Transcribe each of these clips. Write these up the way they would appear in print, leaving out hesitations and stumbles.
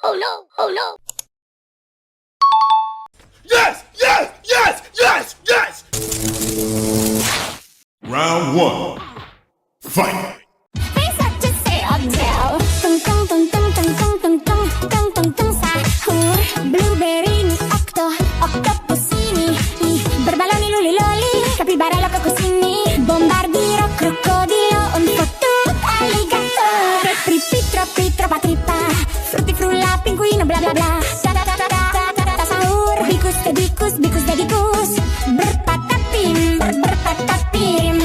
Oh no! Oh no! Yes! Yes! Yes! Yes! Yes! Round 1. Fight! Blueberry, octopusini, berbaloni, luli loli, capibara, cocosini, bombardiro, crocodilo, un fottut alligatore, trippi, troppi, troppa trippa, frutti, frulla, pinguino, bla bla bla, sahur, bikus, dedikus, bikus, dedikus, patapim, patapim,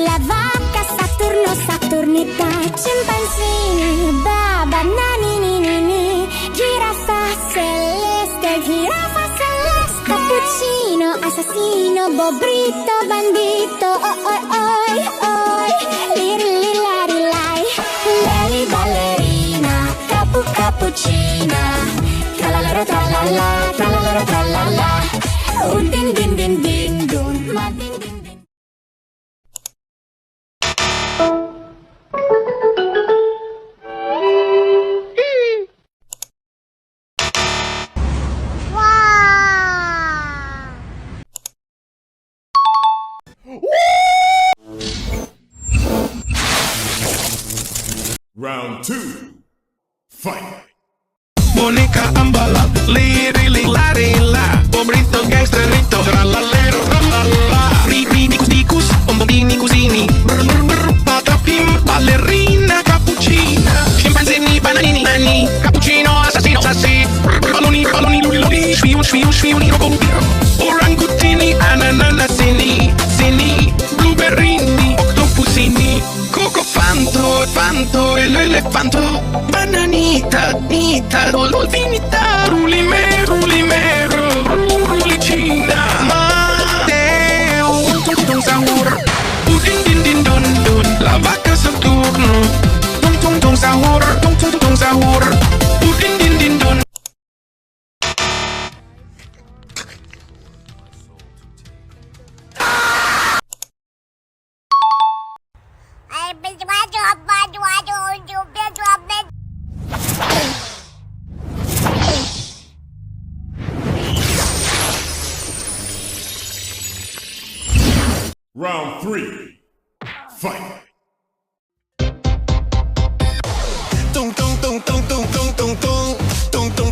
la vaca, Saturno, Saturnita, scimpanzini, baba, nani, giraffa celeste, cappuccino, assassino, bobrito, bandito, oi, lirilarilai, lei ballerina, cappuccina, tralalero tralala, din dun, ma din. Round 2. Fight! Bonica ambala, liri la, pobrito gangsterito, tralalero tralala, ricus, bombini cusini, patapim, ballerina, cappuccina, scimpanzini, bananini, nani, cappuccino, assassino, sassi, baloni, luli, sfiuni, rocodilo, orangutini, ananasini, blueberrini, octopusini, fanto, el elefanto, bananita, dolfinita, rulimero, rulicina, Mateo, tung sahur, din dun, la vaca Saturno, tung sahur, din dun. Round 3. Fight! Tung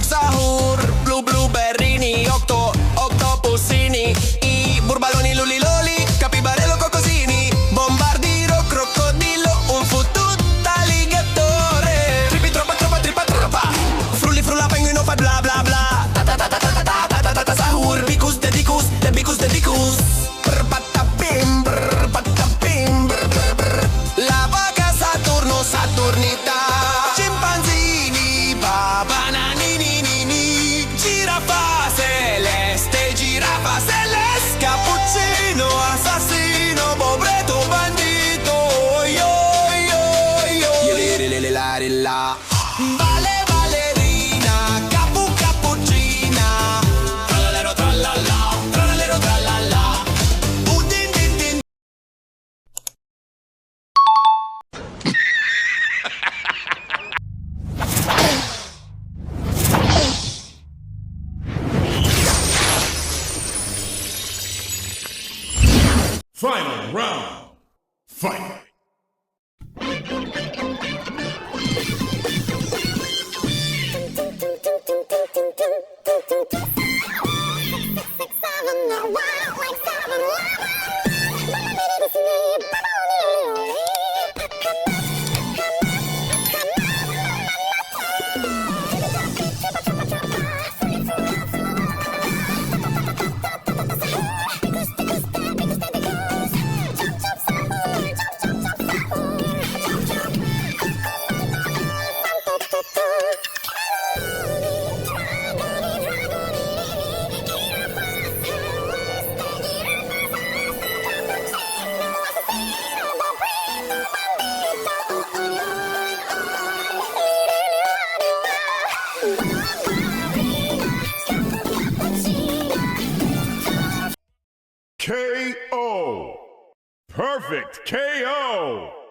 sahur, blueberrini, octopusini, i burbaloni, luli loli, capibarello, cocosini, bombardiro, crocodilo, un fottut alligatore, trippi, troppa, frulli, frulla, penguino, fa bla bla bla, sahur, bikus, dedikus, patapim, la vaca Saturno, Saturnita, scimpanzini, bananini, giraffa celeste, cappuccino, assassino, pobreto, bandito, la, ballerina, cappuccina, tralalero tralala, din. Final round. Fight! KO. Perfect KO.